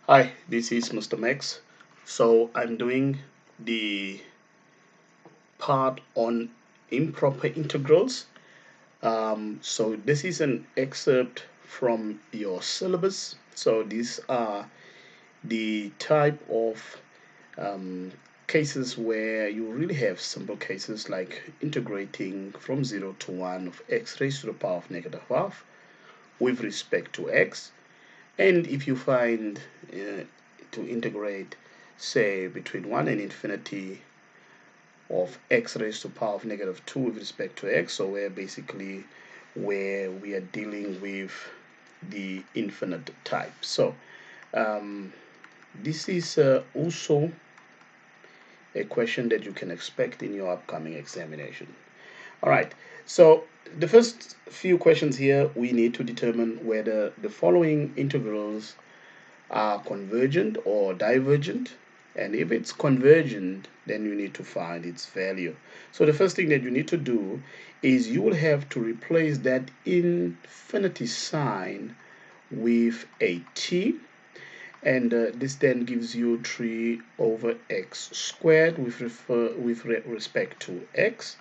Hi, this is Mr. Max. So I'm doing the part on improper integrals. So this is an excerpt from your syllabus. So these are the type of um, cases where you really have simple cases like integrating from 0 to 1 of x raised to the power of negative half with respect to x. And if you find to integrate, say, between 1 and infinity of x raised to the power of negative 2 with respect to x, so where we are dealing with the infinite type. So um, this is also a question that you can expect in your upcoming examination. All right, so the first few questions here, we need to determine whether the following integrals are convergent or divergent. And if it's convergent, then you need to find its value. So the first thing that you need to do is you will have to replace that infinity sign with a t, and this then gives you 3 over x squared with respect to x.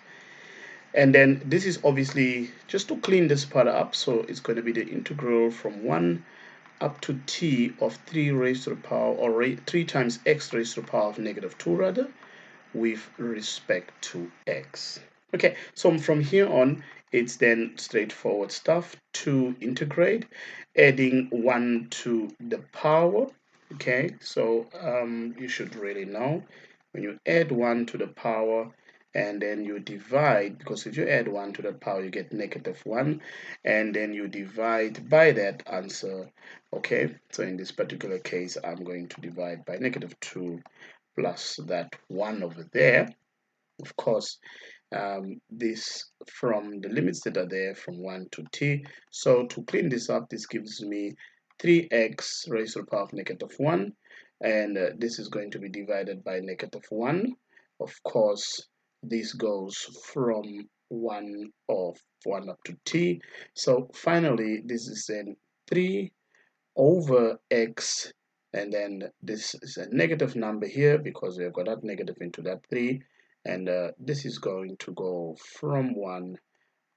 And then this is obviously just to clean this part up, so it's going to be the integral from 1 up to t of 3 raised to the power, or 3 times x raised to the power of negative 2 rather, with respect to x. Okay, so from here on, it's then straightforward stuff to integrate, adding 1 to the power. Okay, so you should really know when you add 1 to the power and then you divide, because if you add 1 to the power, you get negative 1, and then you divide by that answer. Okay, so in this particular case, I'm going to divide by negative 2 plus that 1 over there. Of course, this from the limits that are there from 1 to t. So to clean this up, this gives me 3x raised to the power of negative 1, and this is going to be divided by negative 1. Of course, this goes from 1 up to t. So finally, this is then 3 over x, and then this is a negative number here because we have got that negative into that 3, and this is going to go from 1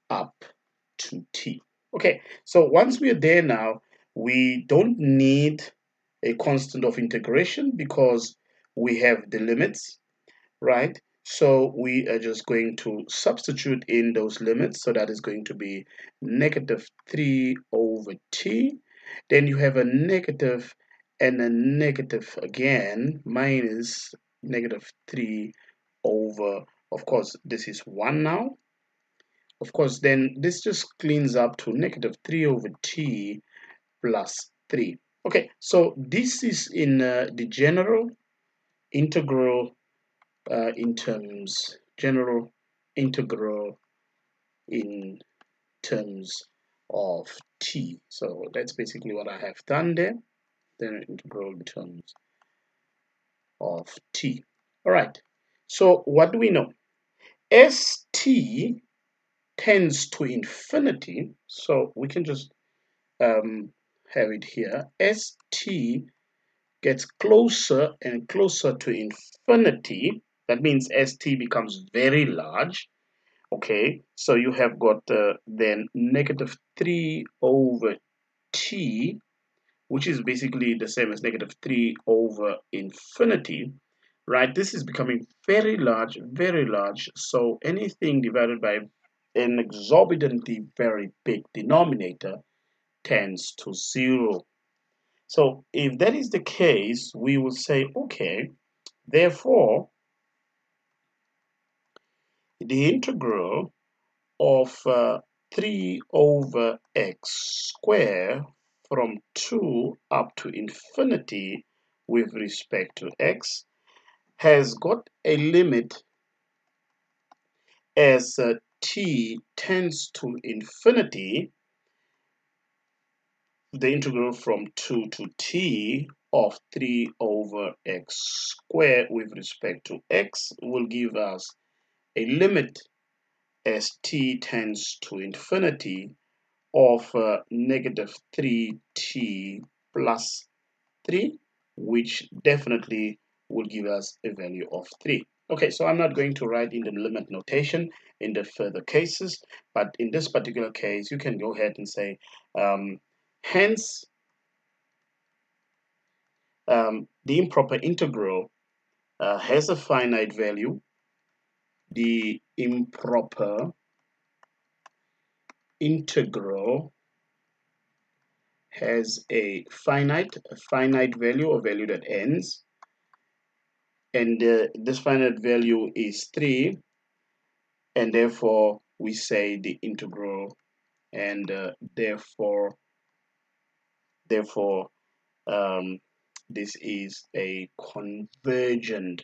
up to t. Okay, so once we're there now, we don't need a constant of integration because we have the limits, right? So we are just going to substitute in those limits. So that is going to be negative 3 over t. Then you have a negative and a negative again, minus negative 3 over, of course, this is 1 now. Of course, then this just cleans up to negative 3 over t plus 3. Okay, so this is in the general integral general integral in terms of t. So that's basically what I have done there. The integral in terms of t. All right. So what do we know? As t tends to infinity, so we can just have it here. As t gets closer and closer to infinity, that means as t becomes very large. Okay, so you have got then negative 3 over t, which is basically the same as negative 3 over infinity, right? This is becoming very large, very large. So anything divided by an exorbitantly very big denominator tends to 0. So if that is the case, we will say, okay, therefore, the integral of 3 over x squared from 2 up to infinity with respect to x has got a limit as t tends to infinity. The integral from 2 to t of 3 over x squared with respect to x will give us a limit as t tends to infinity of negative 3t plus 3. which definitely will give us a value of 3. Okay, so I'm not going to write in the limit notation in the further cases, but in this particular case, you can go ahead and say, hence, the improper integral has a finite value. The improper integral has a finite value, a value that ends, and this finite value is 3, and therefore we say the integral, and therefore um, this is a convergent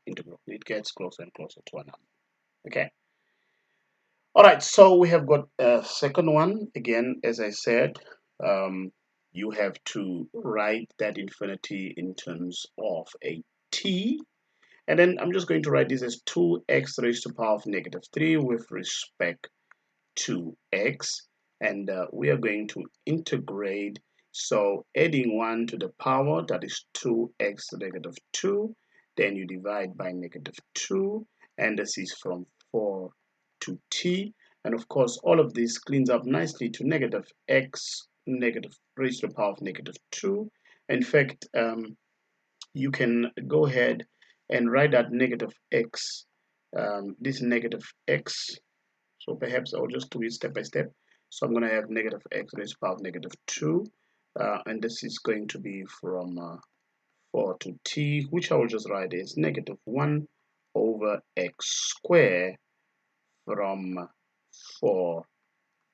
integral. It gets closer and closer to a number. Okay. All right, so we have got a second one. Again, as I said, you have to write that infinity in terms of a t. And then I'm just going to write this as 2x raised to the power of negative 3 with respect to x. And we are going to integrate. So adding 1 to the power, that is 2x to the negative 2. Then you divide by negative 2. And this is from 4 to t. And of course, all of this cleans up nicely to negative x, negative raised to the power of negative 2. In fact, you can go ahead and write that negative x, this negative x. So perhaps I'll just do it step by step. So I'm going to have negative x raised to the power of negative 2. And this is going to be from 4 to t, which I will just write as negative 1 over x squared from 4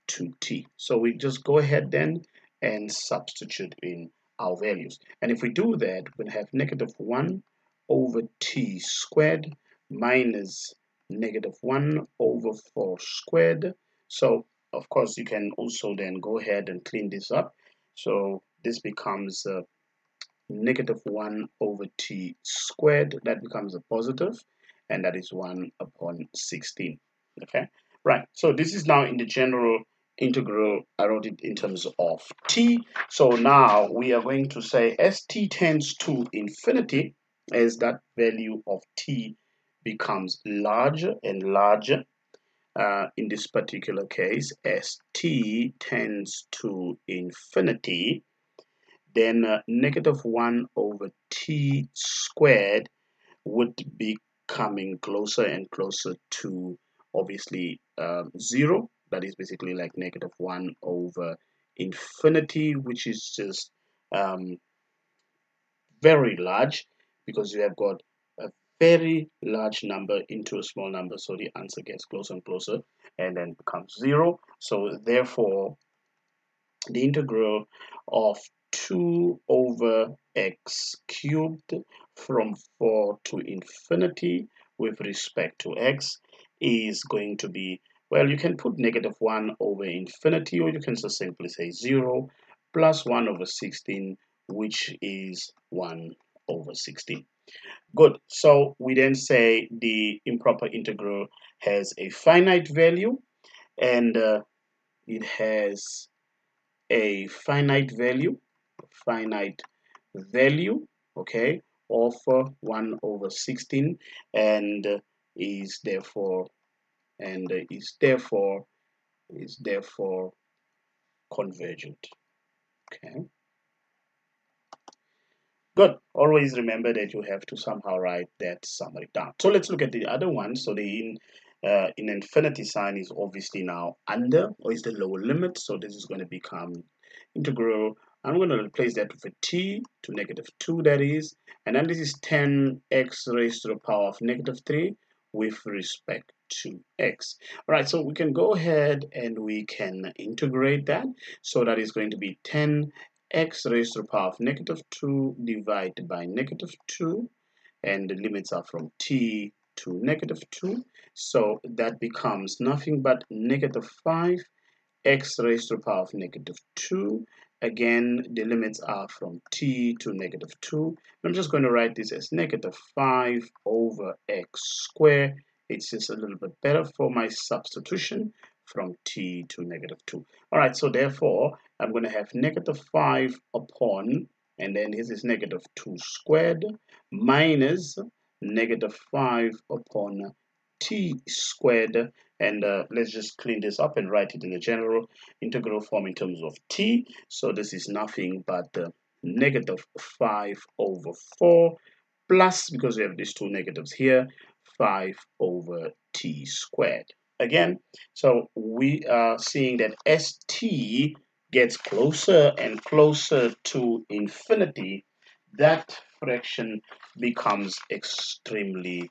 to t. So we just go ahead then and substitute in our values. And if we do that, we'll have negative 1 over t squared minus negative 1 over 4 squared. So of course you can also then go ahead and clean this up. So this becomes negative 1 over t squared. That becomes a positive, and that is 1 upon 16. Okay, right. So this is now in the general integral. I wrote it in terms of t. So now we are going to say as t tends to infinity, as that value of t becomes larger and larger, in this particular case, as t tends to infinity, then negative 1 over t squared would be coming closer and closer to, obviously, 0. That is basically like negative 1 over infinity, which is just very large, because you have got a very large number into a small number, so the answer gets closer and closer and then becomes 0. So therefore the integral of 2 over x cubed from 4 to infinity with respect to x is going to be, well, you can put negative 1 over infinity, or you can just simply say 0 plus 1 over 16, which is 1 over 16. Good. So we then say the improper integral has a finite value, and it has a finite value, okay, of 1 over 16, and is therefore and is therefore convergent. Okay, good. Always remember that you have to somehow write that summary down. So let's look at the other one. So the in infinity sign is obviously now under, or is the lower limit. So this is going to become integral. I'm going to replace that with a t to negative 2, that is, and then this is 10x raised to the power of negative 3 with respect to x. All right, so we can go ahead and we can integrate that. So that is going to be 10x raised to the power of negative 2 divided by negative 2, and the limits are from t to negative 2. So that becomes nothing but negative 5 x raised to the power of negative 2. Again, the limits are from t to negative 2. I'm just going to write this as negative 5 over x squared. It's just a little bit better for my substitution from t to negative 2. All right, so therefore, I'm going to have negative 5 upon and then this is negative 2 squared minus negative 5 upon t squared. And let's just clean this up and write it in the general integral form in terms of t. So this is nothing but negative 5 over 4 plus, because we have these two negatives here, 5 over t squared. Again, so we are seeing that st gets closer and closer to infinity, that fraction becomes extremely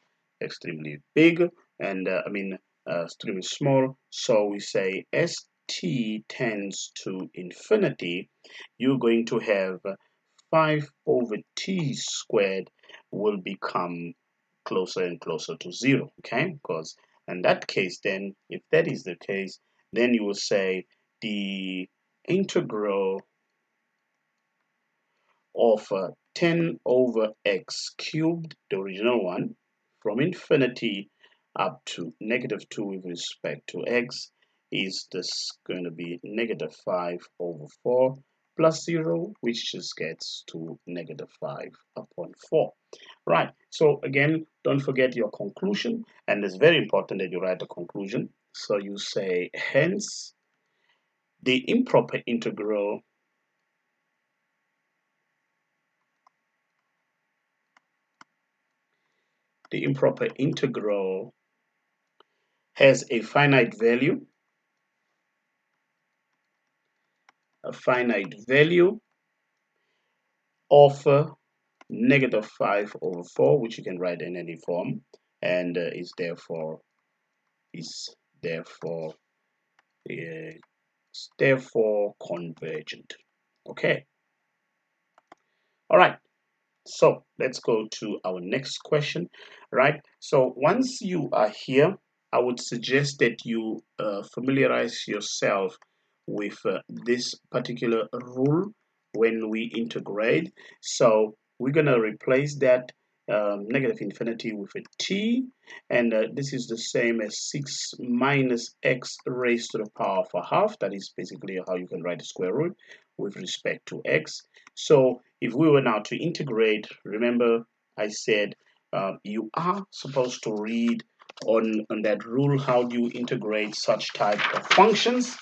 big, and extremely small. So we say st tends to infinity, you're going to have 5 over t squared will become closer and closer to 0, okay? Because in that case, then, if that is the case, then you will say the integral of 10 over x cubed, the original one, from infinity up to negative 2 with respect to x, is this going to be negative 5 over 4 plus 0, which just gets to negative 5 upon 4. Right, so again, don't forget your conclusion, and it's very important that you write the conclusion. So you say, hence, the improper integral has a finite value of negative 5 over 4, which you can write in any form, and is therefore convergent. Okay, all right. So let's go to our next question, right? So once you are here, I would suggest that you familiarize yourself with this particular rule when we integrate. So we're going to replace that negative infinity with a t, and this is the same as 6 minus x raised to the power of a half. That is basically how you can write the square root with respect to x. So if we were now to integrate, remember I said you are supposed to read on that rule, how do you integrate such type of functions.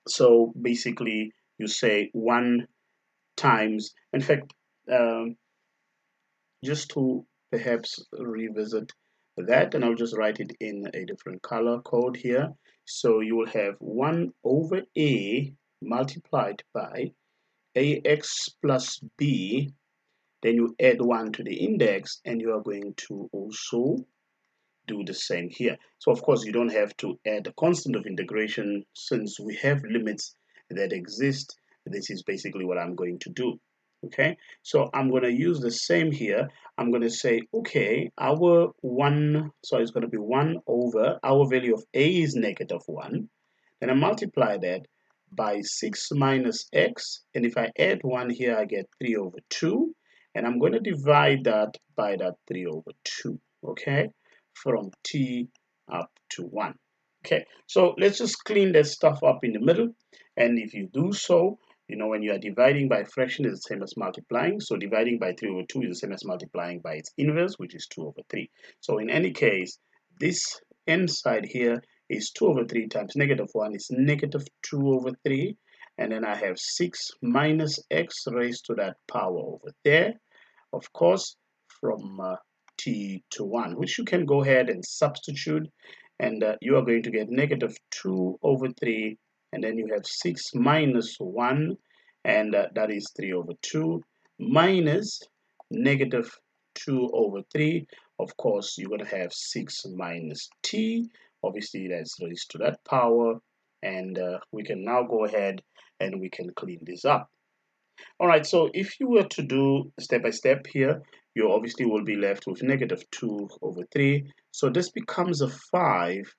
So basically you say 1 times, in fact, just to perhaps revisit that, and I'll just write it in a different color code here. So you will have 1 over a multiplied by ax plus b, then you add 1 to the index, and you are going to also do the same here. So of course you don't have to add a constant of integration since we have limits that exist. This is basically what I'm going to do. Okay, so I'm going to use the same here. I'm going to say, okay, our 1, so it's going to be 1 over, our value of a is negative 1. Then I multiply that by 6 minus x, and if I add 1 here, I get 3 over 2, and I'm going to divide that by that 3 over 2, okay, from t up to 1. Okay, so let's just clean that stuff up in the middle, and if you do so, you know, when you are dividing by a fraction, is the same as multiplying. So dividing by 3 over 2 is the same as multiplying by its inverse, which is 2 over 3. So in any case, this end side here is 2 over 3 times negative 1 is negative 2 over 3. And then I have 6 minus x raised to that power over there, of course, from t to 1, which you can go ahead and substitute. And you are going to get negative 2 over 3, and then you have 6 minus 1, and that is 3 over 2, minus negative 2 over 3. Of course, you're going to have 6 minus t. Obviously, that's raised to that power, and we can now go ahead and we can clean this up. All right, so if you were to do step by step here, you obviously will be left with negative 2 over 3. So this becomes a 5,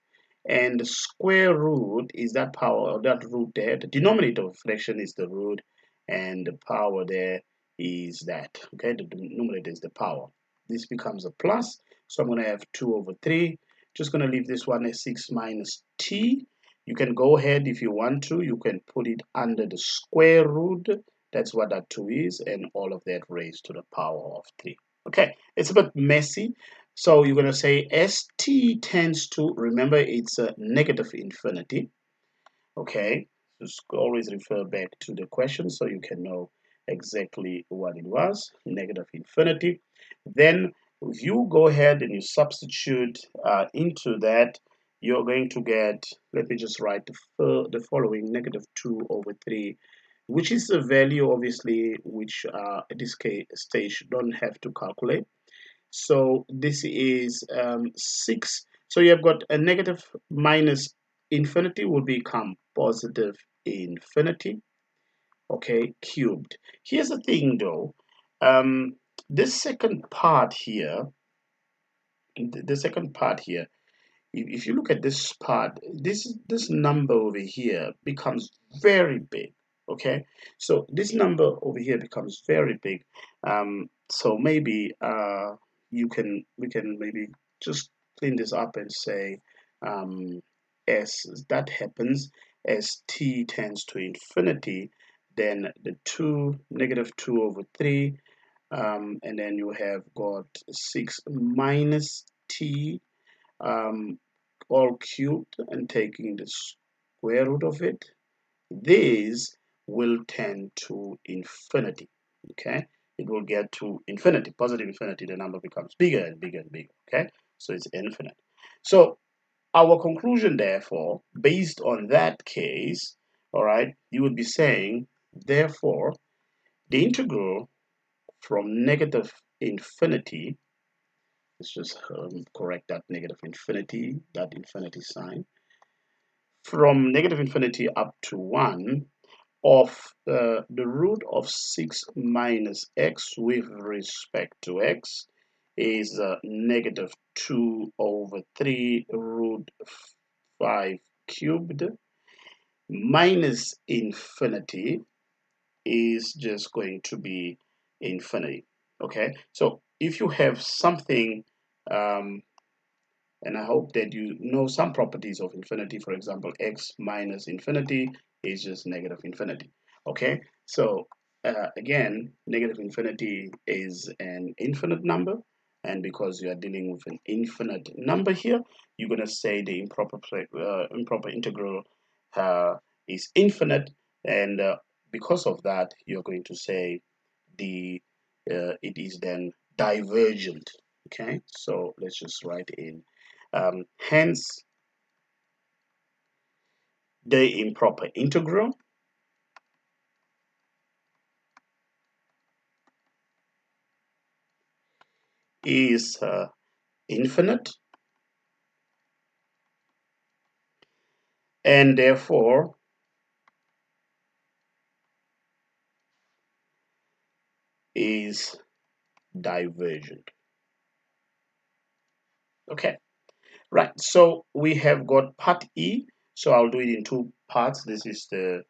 and the square root is that power, or that root there. The denominator of fraction is the root, and the power there is that. Okay, the denominator is the power. This becomes a plus, so I'm going to have 2 over 3. Just going to leave this one as 6 minus t. You can go ahead if you want to. You can put it under the square root That's what that 2 is, and all of that raised to the power of 3. Okay, it's a bit messy. So you're going to say as t tends to, remember it's a negative infinity. Okay, just always refer back to the question so you can know exactly what it was, negative infinity. Then if you go ahead and you substitute into that, you're going to get, let me just write the following, negative 2 over 3, which is a value obviously which at this stage don't have to calculate. So this is 6. So you have got a negative minus infinity will become positive infinity, okay, cubed. Here's the thing though, this second part here, the second part here, if you look at this part, this number over here becomes very big. Okay, so this number over here becomes very big. So maybe we can maybe just clean this up and say as that happens, as t tends to infinity, then the 2 negative 2 over 3, and then you have got 6 minus t, um, all cubed, and taking the square root of it, this will tend to infinity. Okay, it will get to infinity, positive infinity. The number becomes bigger and bigger and bigger. Okay, so it's infinite. So our conclusion, therefore, based on that case, all right, you would be saying, therefore, the integral from negative infinity, let's just correct that negative infinity, that infinity sign, from negative infinity up to 1 of the root of 6 minus x with respect to x is negative 2 over 3 root 5 cubed minus infinity is just going to be infinity. Okay, so if you have something and I hope that you know some properties of infinity. For example, x minus infinity is just negative infinity. Okay, so again, negative infinity is an infinite number, and because you are dealing with an infinite number here, you're going to say the improper integral is infinite, and because of that, you're going to say the it is then divergent. Okay, so let's just write in hence, the improper integral is infinite, and therefore is divergent. Okay, right. So we have got part E. So I'll do it in two parts. This is the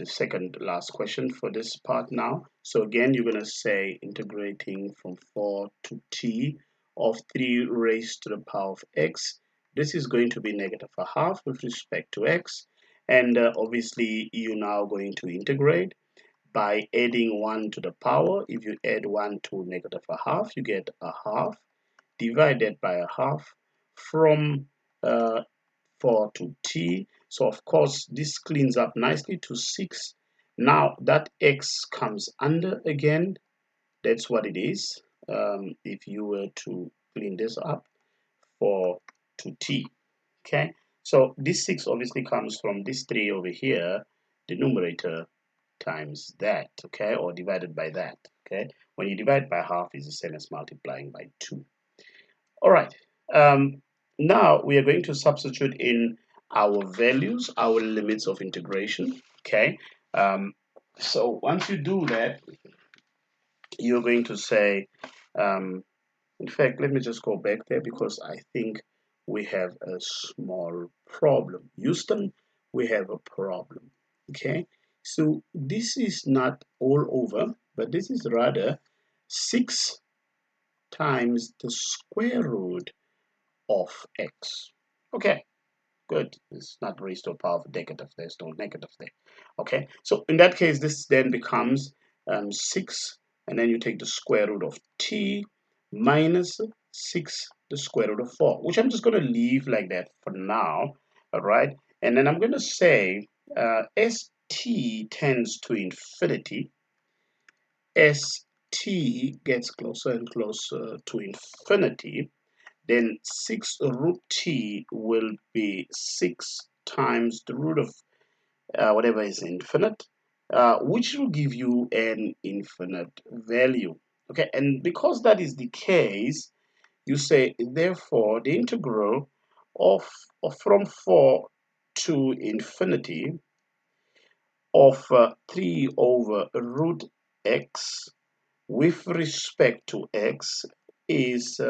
second last question for this part now. So again, you're going to say integrating from 4 to t of 3 raised to the power of x. This is going to be negative a half with respect to x. And obviously, you're now going to integrate by adding 1 to the power. If you add 1 to negative a half, you get a half divided by a half from 4 to t. So of course this cleans up nicely to 6. Now that x comes under again, that's what it is. If you were to clean this up, 4 to t. Okay, so this 6 obviously comes from this 3 over here, the numerator times that, okay, or divided by that. Okay, when you divide by half, is the same as multiplying by 2. All right. Now we are going to substitute in our values, our limits of integration. Okay. So once you do that, you're going to say, in fact, let me just go back there because I think we have a small problem. Houston, we have a problem. Okay. So this is not all over, but this is rather 6 times the square root of x. Okay, good. It's not raised to a power of negative. There's no negative there. Okay, so in that case, this then becomes 6, and then you take the square root of t minus 6, the square root of 4, which I'm just going to leave like that for now. All right, and then I'm going to say as t tends to infinity, as t gets closer and closer to infinity, then 6 root t will be 6 times the root of whatever is infinite, which will give you an infinite value. Okay, and because that is the case, you say therefore the integral of from 4 to infinity of 3 over root x with respect to x is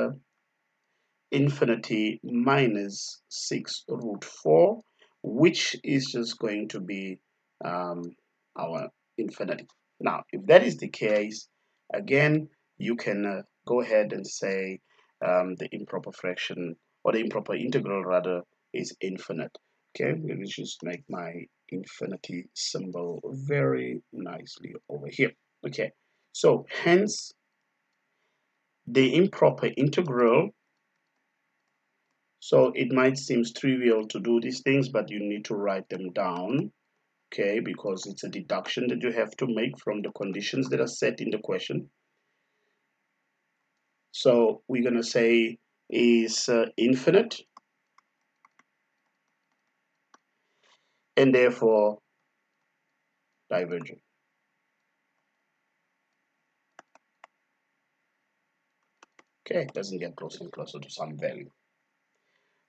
infinity minus 6 root 4, which is just going to be our infinity. Now, if that is the case, again, you can go ahead and say the improper fraction, or the improper integral rather, is infinite. Okay, let me just make my infinity symbol very nicely over here. Okay, so hence the improper integral. So it might seem trivial to do these things, but you need to write them down, okay, because it's a deduction that you have to make from the conditions that are set in the question. So we're going to say is infinite, and therefore divergent. Okay, it doesn't get closer and closer to some value.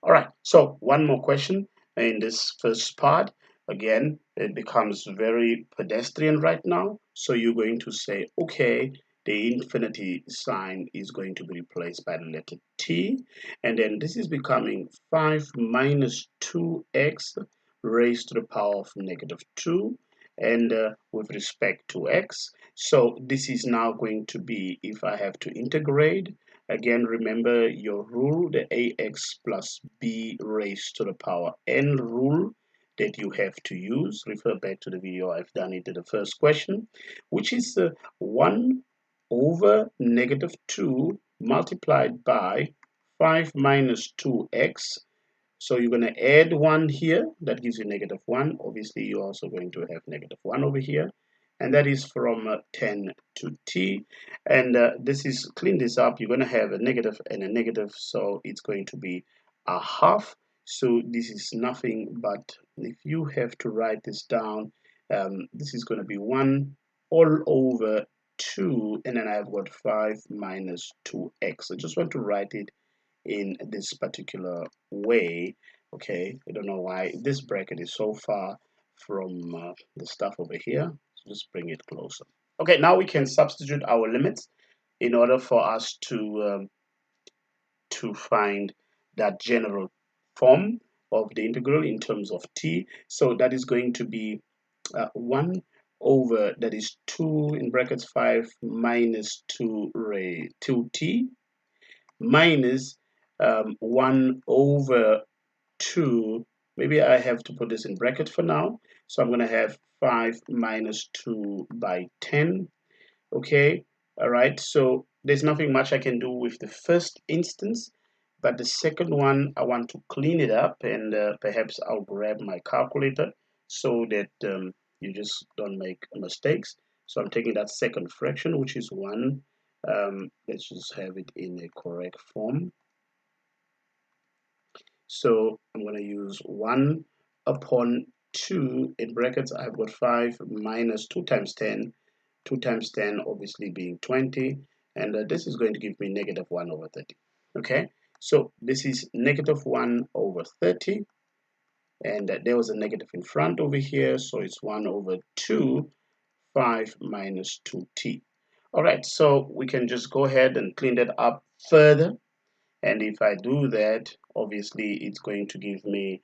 All right, so one more question in this first part. Again, it becomes very pedestrian right now. So you're going to say, okay, the infinity sign is going to be replaced by the letter t. And then this is becoming 5 minus 2x raised to the power of negative 2. And with respect to x, so this is now going to be, if I have to integrate, again, remember your rule, the ax plus b raised to the power n rule that you have to use. Refer back to the video I've done it in the first question, which is 1 over negative 2 multiplied by 5 minus 2x. So you're going to add 1 here. That gives you negative 1. Obviously, you're also going to have negative 1 over here. And that is from 10 to t. And this is, clean this up, you're going to have a negative and a negative. So it's going to be a half. So this is nothing but, if you have to write this down, this is going to be 1 all over 2. And then I've got 5 minus 2x. I just want to write it in this particular way. Okay, I don't know why this bracket is so far from the stuff over here. So just bring it closer. Okay, now we can substitute our limits in order for us to find that general form of the integral in terms of t. So that is going to be 1 over, that is 2 in brackets 5 minus 2 raised 2t minus 1 over 2. Maybe I have to put this in bracket for now. So I'm going to have 5 minus 2 by 10. Okay, all right. So there's nothing much I can do with the first instance, but the second one, I want to clean it up, and perhaps I'll grab my calculator so that you just don't make mistakes. So I'm taking that second fraction, which is 1. Let's just have it in a correct form. So I'm going to use 1 upon 2 in brackets. I've got 5 minus 2 times 10. 2 times 10 obviously being 20. And this is going to give me negative 1 over 30. Okay, so this is negative 1 over 30. And there was a negative in front over here. So it's 1 over 2, 5 minus 2t. All right, so we can just go ahead and clean that up further. And if I do that, obviously it's going to give me,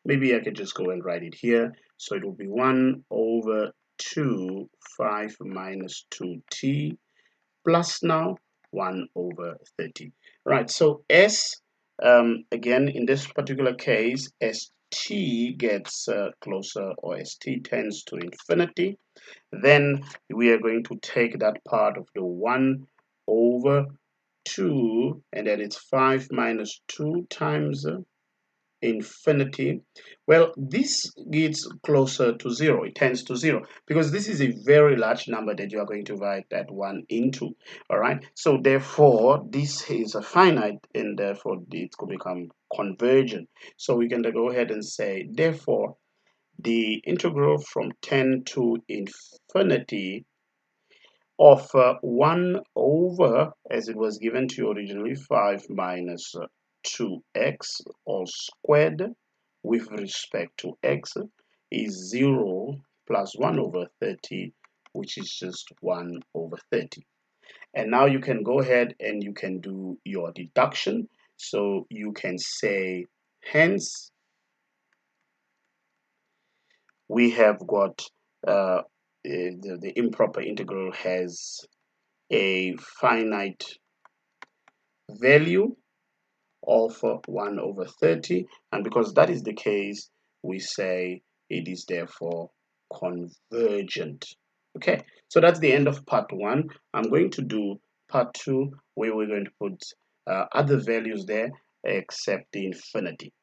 maybe I could just go and write it here. So it will be 1 over 2, 5 minus 2t, plus now 1 over 30. Right, so s Again, in this particular case, as t gets closer, or as t tends to infinity, then we are going to take that part of the 1 over 2, and then it's 5 minus 2 times infinity. Well, this gets closer to 0. It tends to 0 because this is a very large number that you are going to divide that 1 into. All right, so therefore this is a finite, and therefore it could become convergent. So we can go ahead and say, therefore the integral from 10 to infinity of 1 over, as it was given to you originally, 5 minus 2x all squared with respect to x is 0 plus 1 over 30, which is just 1 over 30. And now you can go ahead and you can do your deduction. So you can say, hence, we have got the improper integral has a finite value of 1 over 30, and because that is the case, we say it is therefore convergent. Okay, so that's the end of part 1. I'm going to do part 2 where we're going to put other values there except the infinity.